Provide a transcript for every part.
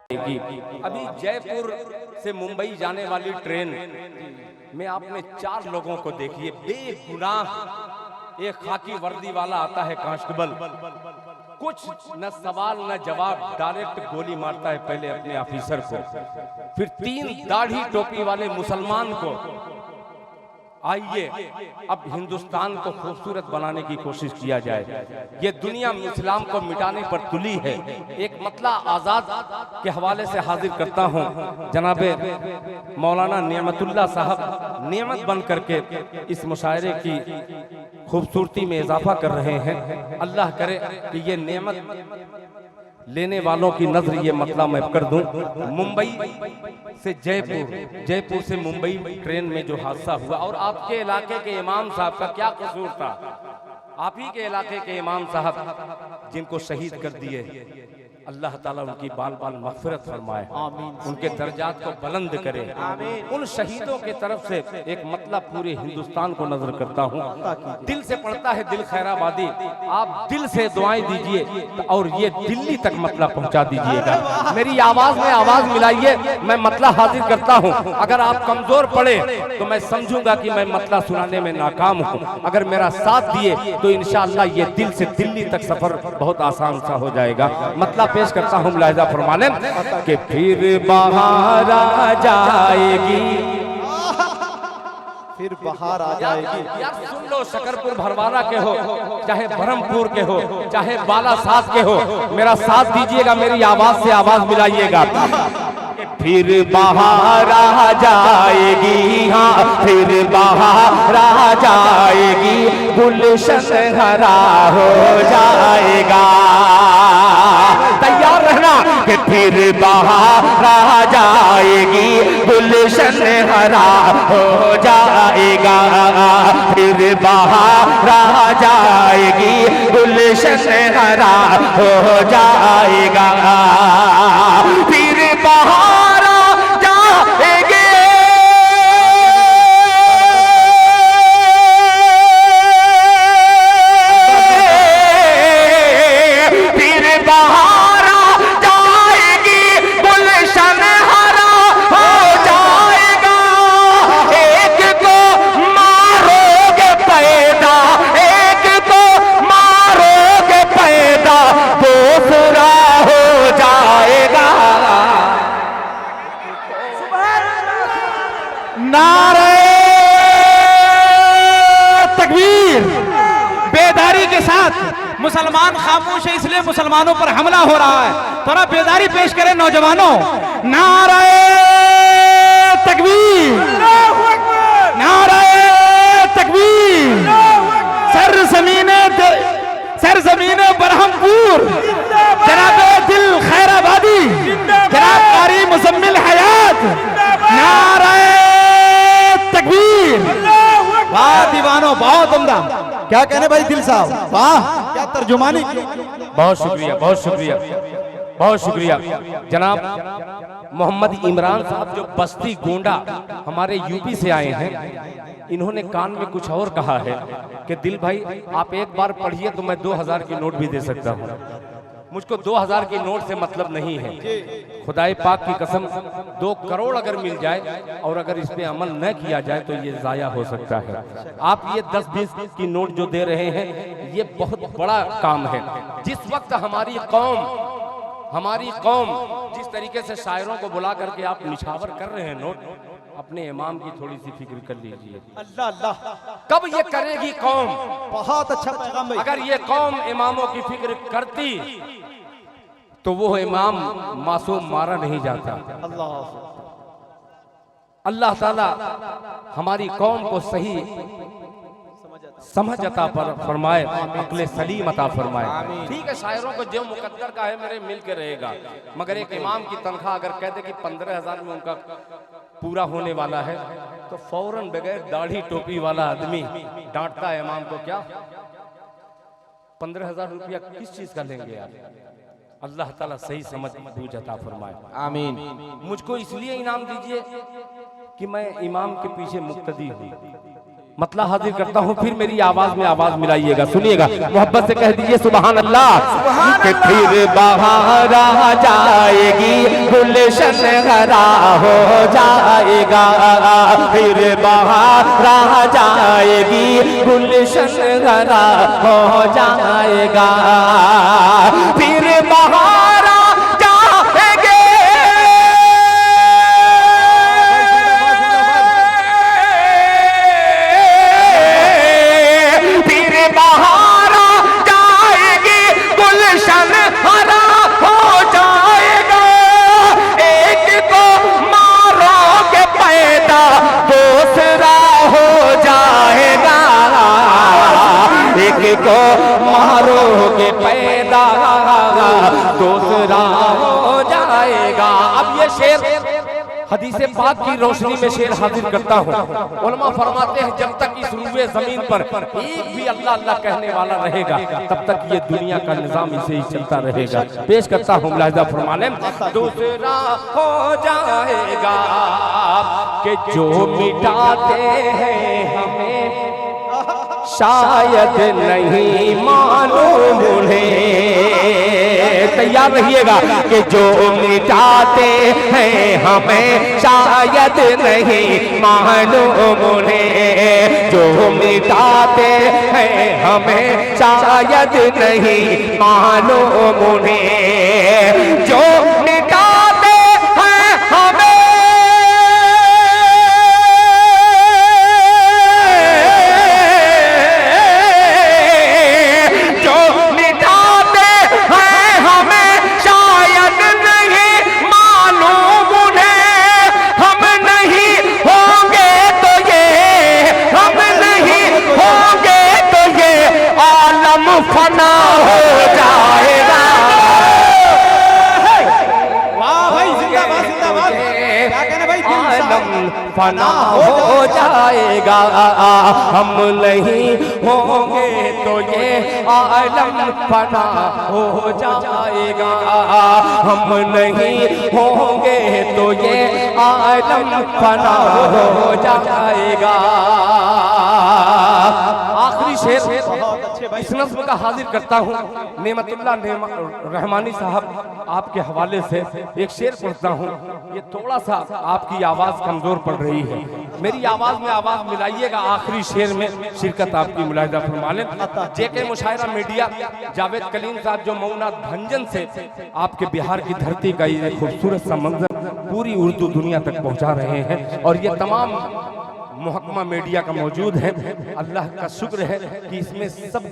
अभी जयपुर से मुंबई जाने वाली ट्रेन में आपने 4 लोगों को देखिए, बेगुनाह एक खाकी वर्दी वाला आता है कांस्टेबल, कुछ न सवाल न जवाब, डायरेक्ट गोली मारता है पहले अपने ऑफिसर को, फिर 3 दाढ़ी टोपी वाले मुसलमान को। आइए अब हिंदुस्तान को खूबसूरत बनाने की कोशिश किया जाए। ये दुनिया इस्लाम को मिटाने पर तुली है। एक मतला आजाद के हवाले से हाजिर करता हूँ। जनाबे मौलाना नियमतुल्लाह साहब नियमत बन करके इस मुशायरे की खूबसूरती में इजाफा कर रहे हैं। अल्लाह करे कि ये नेमत लेने वालों की नजर ये मतला मैं कर दूं। मुंबई से जयपुर, जयपुर से मुंबई ट्रेन में जो हादसा हुआ, और आपके इलाके के इमाम साहब का क्या कसूर था? आप ही के इलाके के इमाम साहब जिनको शहीद कर दिए, अल्लाह ताला उनकी बाल बाल मग़फ़िरत फरमाए, उनके दर्जात को बुलंद करे। उन शहीदों के तरफ से एक मतलब पूरे हिंदुस्तान को नजर करता हूँ। दिल से पढ़ता है दिल खैराबादी, आप दिल से दुआएं दीजिए और ये दिल्ली तक मतलब पहुँचा दीजिएगा। मेरी आवाज में आवाज मिलाइए, मैं मतलब हाजिर करता हूँ। अगर आप कमजोर पड़े तो मैं समझूंगा कि मैं मतलब सुनाने में नाकाम हूँ। अगर मेरा साथ दिए तो इंशाअल्लाह ये दिल से दिल्ली तक सफर बहुत आसान सा हो जाएगा। मतलब पेश करता हूँ, मुलाहिजा फरमाने कि फिर बाहर आ जाएगी, फिर बाहर आ जाएगी। यार सुन लो, शकरपुर भरवाना के हो, चाहे बरहमपुर के हो, चाहे बालासात के हो, मेरा साथ दीजिएगा, मेरी आवाज से आवाज मिलाइएगा। फिर बाहर आ जाएगी, हाँ फिर बाहर आ जाएगी, गुलशन हरा हो जाएगा। तैयार रहना कि फिर बाहर आ जाएगी, गुलशन हरा हो जाएगा। फिर बाहर आ जाएगी, गुलशन हरा हो जाएगा। फिर बाहर मुसलमान खामोश है, इसलिए मुसलमानों पर हमला हो रहा है। थोड़ा बेदारी पेश करें नौजवानों। नारे तकबीर, नारे तकबीर। सरजमीने बरहमपुर, जनाबे दिल खैराबादी, जनाब कारी मुजम्मिल हयात, नारे तकबीर। वाह दीवानों, बहुत उम्दा। क्या कहने भाई दिल साहब, वाह क्या तर्जुमानी। बहुत शुक्रिया, बहुत शुक्रिया, बहुत शुक्रिया। जनाब मोहम्मद इमरान साहब जो बस्ती गोंडा हमारे यूपी से आए हैं, इन्होंने कान में कुछ और कहा है कि दिल भाई आप एक बार पढ़िए तो मैं 2000 की नोट भी दे सकता हूँ। मुझको 2000 की नोट से मतलब नहीं है। खुदाई पाक की कसम 2 करोड़ अगर मिल जाए और अगर इस पे अमल न किया जाए तो ये जाया हो सकता है। आप ये 10-20 की नोट जो दे रहे हैं, ये बहुत बड़ा काम है। जिस वक्त हमारी कौम जिस तरीके से शायरों को बुला करके आप निछावर कर रहे हैं नोट, अपने इमाम की थोड़ी सी फिक्र कर लीजिए। अल्लाह अल्लाह, कब ये करेगी कौम? बहुत अच्छा पैगाम भाई। अगर ये कौम इमामों की फिक्र करती तो वो इमाम मासूम मारा नहीं जाता। अल्लाह ताला हमारी कौम को सही समझ अता फरमाए, अक्ल सलीम अता फरमाए। ठीक है, शायरों को जो मुकद्दर का है मेरे मिल के रहेगा, मगर एक इमाम की तनख्वाह अगर कहते कि 15,000 में उनका पूरा होने वाला है तो फौरन बगैर दाढ़ी टोपी वाला आदमी डांटता है इमाम को, क्या 15,000 रुपया किस चीज का लेंगे आप? अल्लाह ताला सही समझ बूझ अता फरमाए, आमीन। मुझको इसलिए इनाम दीजिए कि मैं इमाम के पीछे मुक्तदी हूँ। मतलब हाजिर करता हूँ, फिर मेरी आवाज में आवाज मिलाइएगा, सुनिएगा, मोहब्बत से कह दीजिए सुभान अल्लाह। कि फिर बहार आ जाएगी गुलशन हरा हो जाएगा, फिर बहार आ जाएगी गुलशन हरा हो जाएगा, फिर बहार आ जाएगी, फिर बहार आ जाएगी गुलशन हरा हो जाएगा, एक को मारोगे पैदा दूसरा हो जाएगा, एक को मारोगे पैदा दूसरा हो जाएगा। अब ये शेर हदीस पाक की रोशनी में शेर हाजिर करता हूँ। उलमा फरमाते हैं जब तक इस रूए जमीन पर एक भी अल्लाह अल्लाह कहने वाला रहेगा तब तक ये दुनिया का निजाम इसे ही चलता रहेगा। पेश करता हूँ मुलाहिजा फरमाने, दूसरा हो जाएगा कि जो मिटाते हैं हमें शायद नहीं मालूम उन्हें, तैयार रहिएगा, कि जो मिटाते हैं हमें शायद नहीं मालूम उन्हें, जो मिटाते हैं हमें शायद नहीं मालूम उन्हें, जो मिटाते हैं हमें फना हो जाएगा। वाह भाई, जिंदाबाद जिंदाबाद, क्या कहना भाई, आलम फना हो जाएगा, हम नहीं होंगे तो ये आलम फना हो जाएगा, हम नहीं होंगे तो ये आलम फना हो जाएगा। आखिरी शेर इस नज़्म का हाजिर करता हूँ। नेमतुल्लाह रहमानी साहब आपके हवाले से एक शेर पढ़ता हूँ। ये थोड़ा सा आपकी आवाज़ कमज़ोर पड़ रही है, मेरी आवाज़ में आवाज़ मिलाइएगा। आखिरी शेर में शिरकत आपकी मुलाहिजा फरमा लें। जेके मुशायरा मीडिया जावेद कलीम साहब जो मऊना भंजन से आपके बिहार की धरती का ये खूबसूरत सा मंजर पूरी उर्दू दुनिया तक पहुँचा रहे हैं, और ये तमाम महकमा मीडिया का मौजूद है। अल्लाह का शुक्र है कि इसमें सब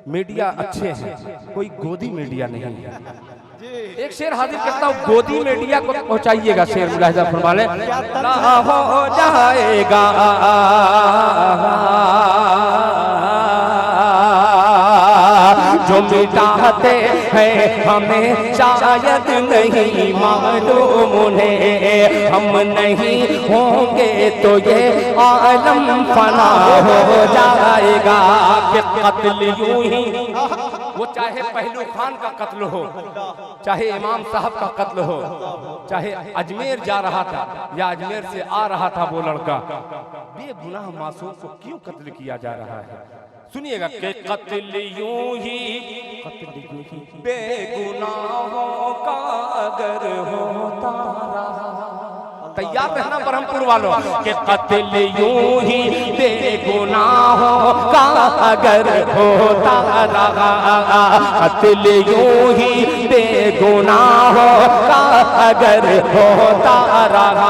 मीडिया अच्छे हैं, कोई गोदी मीडिया नहीं है। एक शेर हाजिर करता हूँ, गोदी मीडिया को पहुंचाइएगा। शेर मुलाहिजा फरमा लें, हो जाएगा जो मिटाते हैं हमें शायद नहीं मालूम उन्हें, हम नहीं होंगे तो ये आलम फना हो जाएगा। कि कत्ल यूं ही, वो चाहे पहलू खान का कत्ल हो, चाहे इमाम साहब का कत्ल हो, चाहे अजमेर जा रहा था या अजमेर से आ रहा था वो लड़का, बेगुनाह मासूम को क्यों कत्ल किया जा रहा है? सुनिएगा कि कत्ल यूं ही बेगुनाहों का अगर होता रहा, तैयार रहना ब्रह्मपुर वालों, कि कत्ल यूं ही बेगुनाहों का अगर होता रहा, कत्ल यूं ही बेगुनाहों का अगर होता रहा,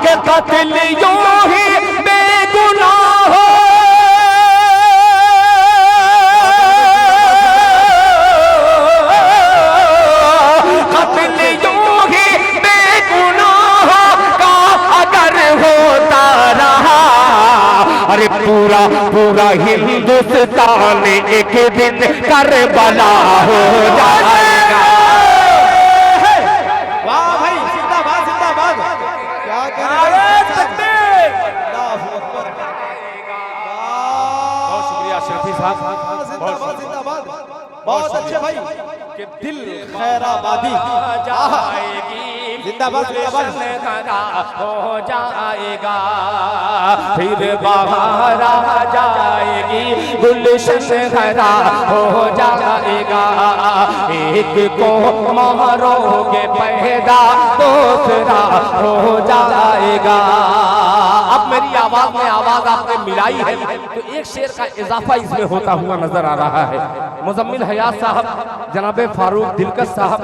कि कत्ल यूं ही बेगुनाहों अरे पूरा पूरा हिंदुस्तान एक दिन करबला हो जाएगा। वाह भाई, जिंदाबाद जिंदाबाद, क्या कहना भाई, बहुत शुक्रिया शफी साहब, जिंदाबाद जिंदाबाद, बहुत अच्छे भाई। दिल खैराबादी जाएगी जिंदाबाद जिंदाबाद हरा हो जाएगा, फिर बाहर आ जाएगी गुलशन हरा हो जाएगा। एक को मारोगे पैदा दूसरा हो जाएगा। अब मेरी आवाज में आवाज आपने मिलाई है तो एक शेर का इजाफा इसमें होता हुआ नजर आ रहा है। मुजम्मिल हयात साहब, जनाबे फारूक दिलकश साहब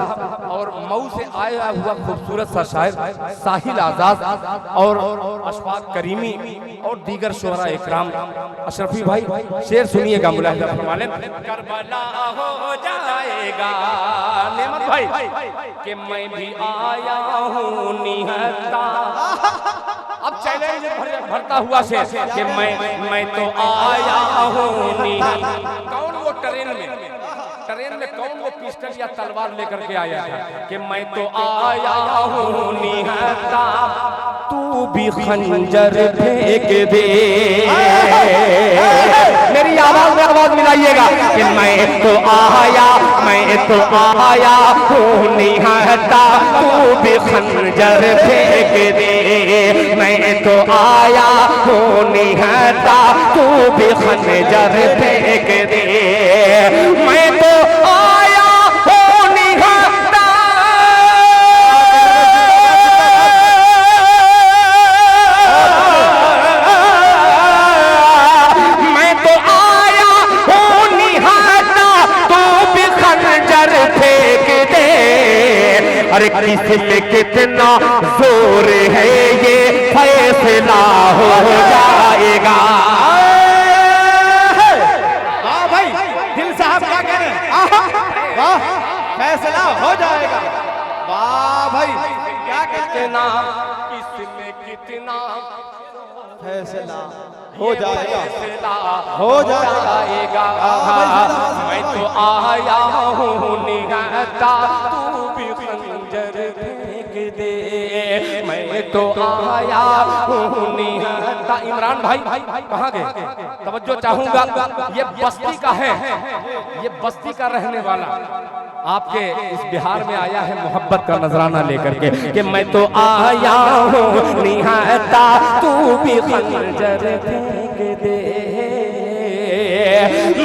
और मऊ से आया हुआ खूबसूरत सा शायर साहिल आजाद और अशफाक करीमी और दीगर शुअरा इकराम। अशरफी भाई शेर सुनिएगा, मुलाहिजा फरमालें। करबला हो जाएगा नेमत भाई कि मैं भी आया हूँ निहत्ता। अब चैलेंज भरता हुआ शेर कि मैं तो आया हूँ निहत्ता। कौन वो ट्रेन में कौन वो पिस्टल या तलवार लेकर के आया था कि मैं तो आया हूँ निहत्ता, तू भी खंजर फेंक दे। मेरी आवाज में आवाज मिलाइएगा कि मैं तो आया हूँ निहत्ता, तू भी खंजर फेंक दे। मैं तो आया हूँ निहत्ता, तू भी खंजर फेंक दे। मैं तो आया हूँ निहत्ता, मैं तो आया हूँ निहत्ता, तू भी खंजर फेंक दे। अरे किस पे कितना जोर है ये फैसला हो जाएगा। वाह भाई, दिल साहब क्या कह रहे हैं? वाह, फैसला हो जाएगा। वाह भाई, क्या कहते हैं? कितना किसमें कितना फैसला हो जाएगा, फैसला हो जाएगा। मैं तो आया हूँ निहत्ता, तू भी खंजर फेंक दे। मैं तो आया हूँ निहत्ता। इमरान भाई कहाँ गए? तवज्जो चाहूंगा, ये बस्ती का है, ये बस्ती का रहने वाला आपके इस बिहार में आया है मोहब्बत का नजराना लेकर के कि मैं तो आया हूँ निहत्ता, तू भी खंजर फेंक दे।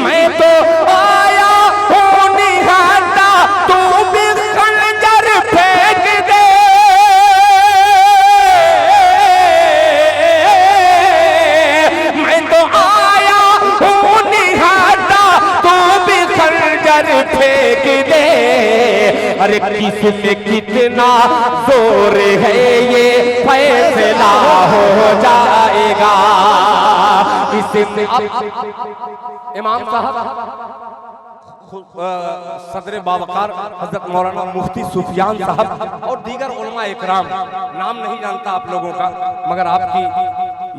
मैं तो आया हूँ निहत्ता, तू भी खंजर फेंक दे। मैं तो आया हूँ निहत्ता, तू भी खंजर फेंक दे। अरे किस में कितना जोर है ये फैसला हो जाएगा। इसमें इमाम साहब सदर बावकार हजरत मौलाना मुफ्ती सुफियान साहब और दीगर उलमा इकराम, नाम नहीं जानता आप लोगों का, मगर आपकी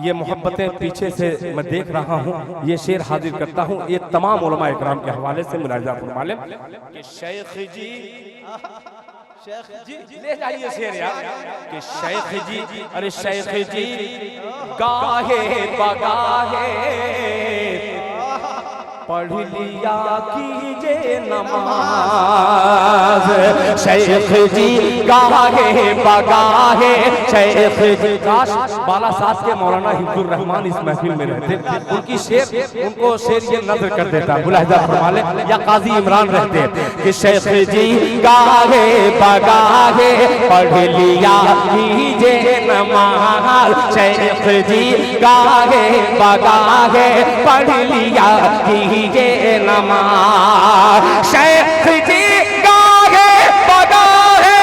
ये मोहब्बतें पीछे से मैं देख रहा हूँ, ये शेर हाजिर करता हूँ। ये तमाम उलमा इकराम के हवाले से मुलाहिजा फरमालें कि शेख जी ले जाइए शेर यार कि शेख जी, अरे शेख जी गाहे बगाहे पढ़ लिया कीजिए नमाज। शेख जी गाहे बगाहे, शेख जी काश बालासात के मौलाना हिब्बुर रहमान इस महफिल में रहते, उनकी शेर उनको शेर ये नज़र कर देता, मुलाहिजा फरमा ले, या काजी इमरान रहते कि शेख जी गाहे बगाहे पढ़ लिया कीजिए नमाज। शेख जी गाहे बगाहे पढ़ लिया कीजिए नमाज। शेख जी गाहे बगाहे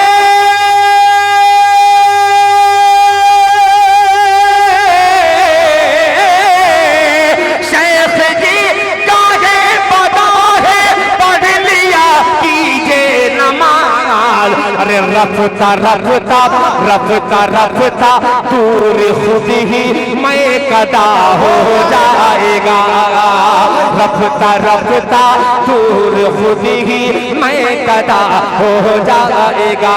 शेख जी गाहे बगाहे पढ़ लिया कीजिए नमाज। अरे रफ्ता रफ्ता रफ्ता रफ्ता दूर खुद ही मैं कदा हो जाएगा। रफ्ता रफ्ता दूर खुद ही मैं कदा हो जाएगा।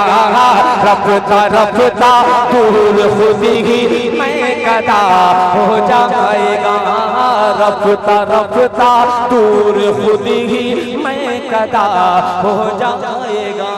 रफ्ता रफ्ता दूर खुद ही मैं कदा हो जाएगा। रफ्ता रफ्ता दूर खुद ही मैं कदा हो जाएगा।